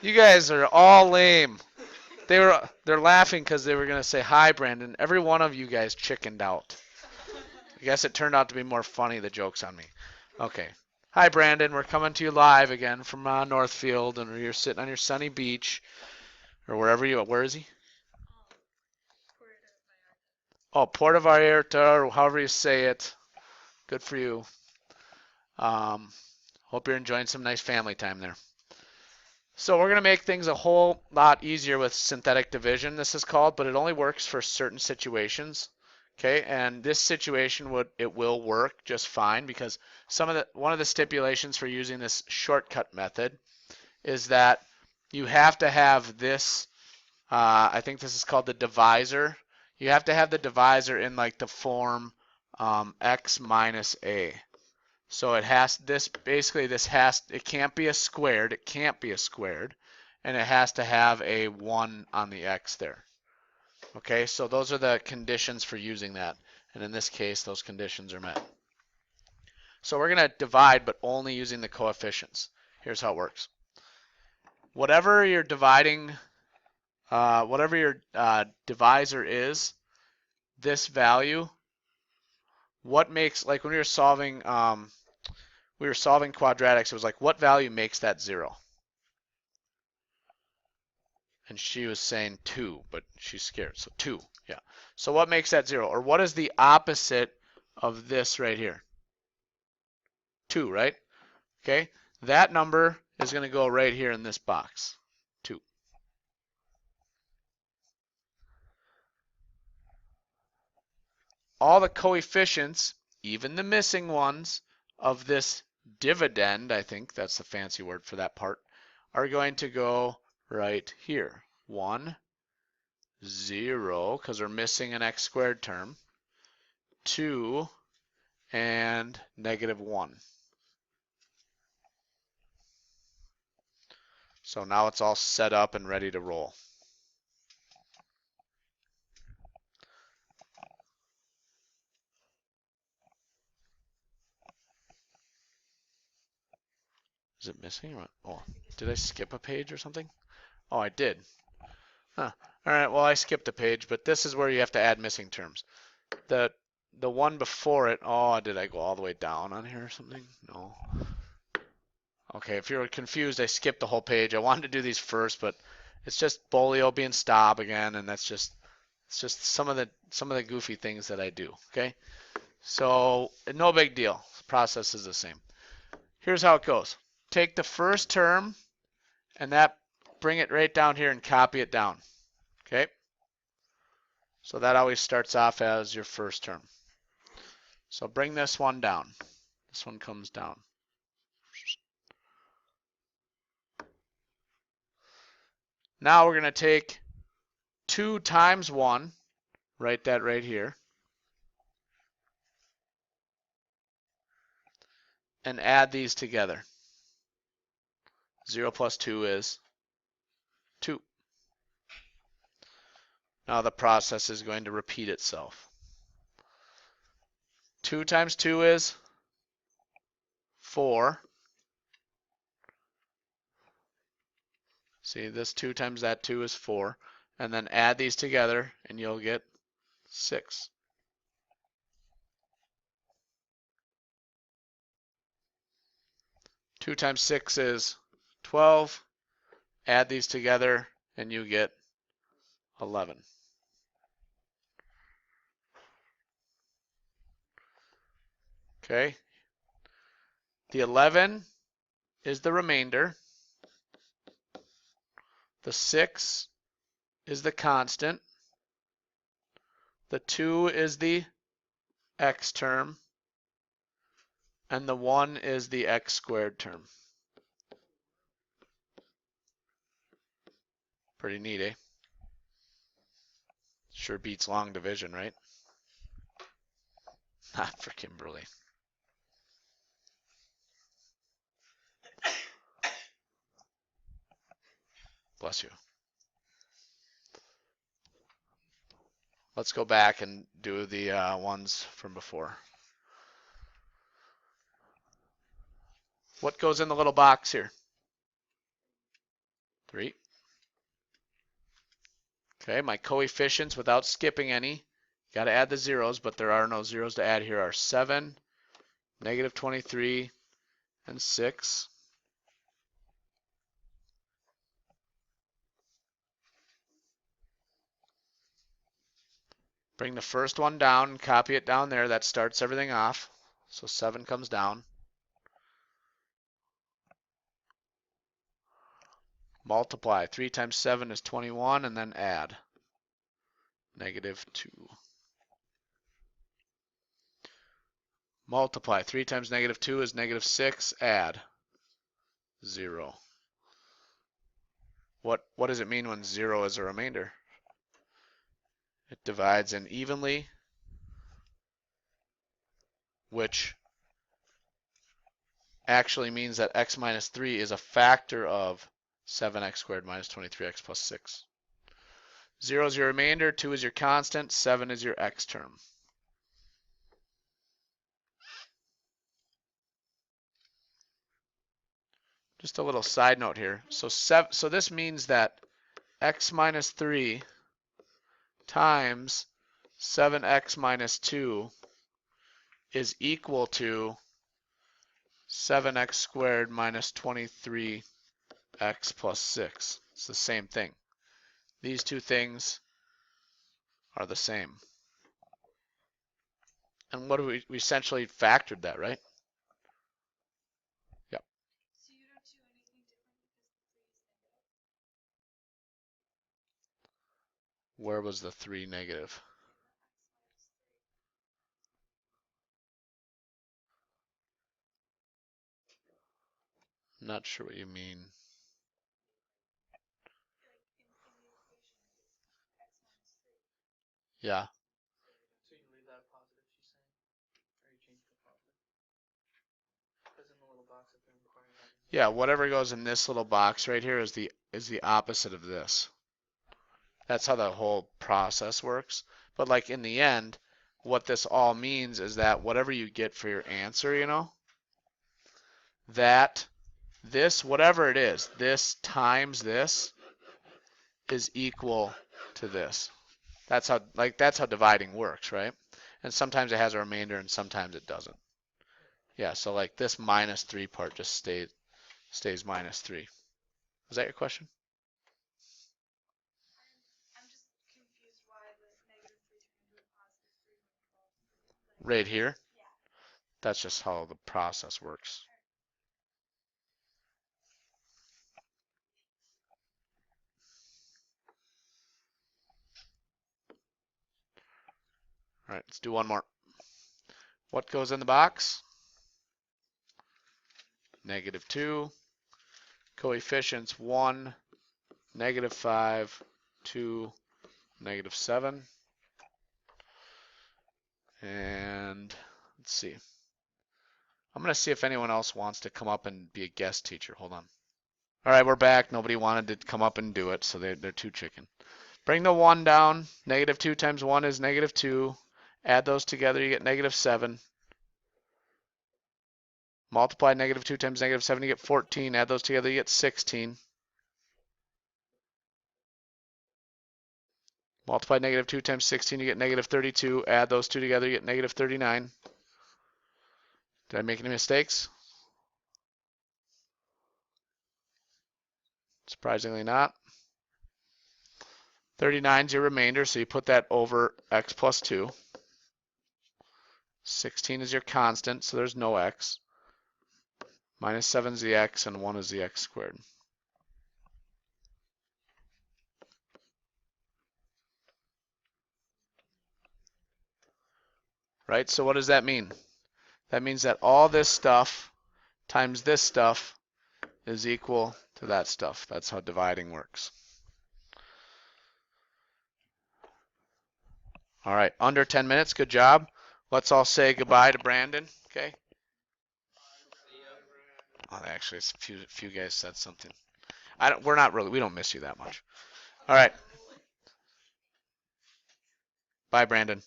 You guys are all lame. They're laughing because they were gonna say hi, Brandon. Every one of you guys chickened out. I guess it turned out to be more funny, the jokes on me. Okay. Hi, Brandon. We're coming to you live again from Northfield, and you're sitting on your sunny beach, or wherever you. Where is he? Oh, Puerto Vallarta, or however you say it. Good for you. Um, Hope you're enjoying some nice family time there. So we're going to make things a whole lot easier with synthetic division, this is called, but it only works for certain situations. Okay, and this situation will work just fine because one of the stipulations for using this shortcut method is that you have to have this, I think this is called the divisor. You have to have the divisor in like the form x minus a. So it has this basically it can't be a squared, and it has to have a 1 on the x there. Okay, so those are the conditions for using that. And in this case, those conditions are met. So we're going to divide, but only using the coefficients. Here's how it works. Whatever your dividing, whatever your divisor is, this value, what makes, like when we were solving quadratics, it was like, what value makes that 0? And she was saying 2, but she's scared. So 2, yeah. So what makes that 0? Or what is the opposite of this right here? 2, right? Okay, that number is going to go right here in this box, 2. All the coefficients, even the missing ones, of this dividend, I think that's the fancy word for that part, are going to go right here. 1, 0, because we're missing an x squared term, 2, and -1. So now it's all set up and ready to roll. Is it missing? Oh, did I skip a page or something? Oh, I did. Huh. All right, well, I skipped a page, but this is where you have to add missing terms. The one before it, oh, did I go all the way down on here or something? No. Okay, if you're confused, I skipped the whole page. I wanted to do these first, but it's just Bolio being stop again, and it's just some of the goofy things that I do. Okay, so no big deal. The process is the same. Here's how it goes. Take the first term, and bring it right down here and copy it down. Okay. So that always starts off as your first term. So bring this one down. This one comes down. Now we're going to take 2 times 1, write that right here, and add these together. 0 plus 2 is 2. Now the process is going to repeat itself. 2 times 2 is 4. See, this 2 times that 2 is 4. And then add these together, and you'll get 6. Two times 6 is 12. Add these together, and you get 11. Okay. The 11 is the remainder. The 6 is the constant. The 2 is the x term. And the 1 is the x squared term. Pretty neat, eh? Sure beats long division, right? Not for Kimberly. Bless you. Let's go back and do the ones from before. What goes in the little box here? 3. Okay, my coefficients without skipping any, got to add the zeros, but there are no zeros to add here, are 7, negative 23, and 6. Bring the first one down and copy it down there. That starts everything off. So 7 comes down. Multiply. 3 times 7 is 21, and then add. Negative 2. Multiply. 3 times negative 2 is negative 6. Add. 0. What does it mean when 0 is a remainder? It divides in evenly, which actually means that x minus 3 is a factor of 7x squared minus 23x plus 6. 0 is your remainder, 2 is your constant, 7 is your x term. Just a little side note here. So this means that x minus 3 times 7x minus 2 is equal to 7x squared minus 23x plus 6. It's the same thing. These two things are the same. And what do we essentially factored that, right? Yep. So you don't do anything different because the 3 is negative? Where was the 3 negative? Not sure what you mean. Like in the equation, it's x minus 3. Yeah. So you leave that positive, she's saying? Or you change it to positive? Because in the little box that they're requiring that. Yeah, whatever goes in this little box right here is the opposite of this. That's how the whole process works. But like in the end, what this all means is that whatever you get for your answer, you know, that this, whatever it is, this times this is equal to this. That's how dividing works, right? And sometimes it has a remainder and sometimes it doesn't. Yeah, so like this minus 3 part just stays minus 3. Was that your question? I'm just confused why the negative 3 turned into a positive 3 when you both. Right here? Yeah. That's just how the process works. All right, let's do one more. What goes in the box? Negative 2. Coefficients 1, negative 5, 2, negative 7. And let's see. I'm going to see if anyone else wants to come up and be a guest teacher. Hold on. All right, we're back. Nobody wanted to come up and do it, so they're too chicken. Bring the 1 down. Negative 2 times 1 is negative 2. Add those together, you get negative 7. Multiply negative 2 times negative 7, you get 14. Add those together, you get 16. Multiply negative 2 times 16, you get negative 32. Add those two together, you get negative 39. Did I make any mistakes? Surprisingly not. 39 is your remainder, so you put that over x plus 2. 16 is your constant, so there's no x. Minus 7 is the x, and 1 is the x squared. Right, so what does that mean? That means that all this stuff times this stuff is equal to that stuff. That's how dividing works. All right, under 10 minutes, good job. Let's all say goodbye to Brandon, okay? Oh, actually, a few guys said something. We don't miss you that much. All right. Bye, Brandon.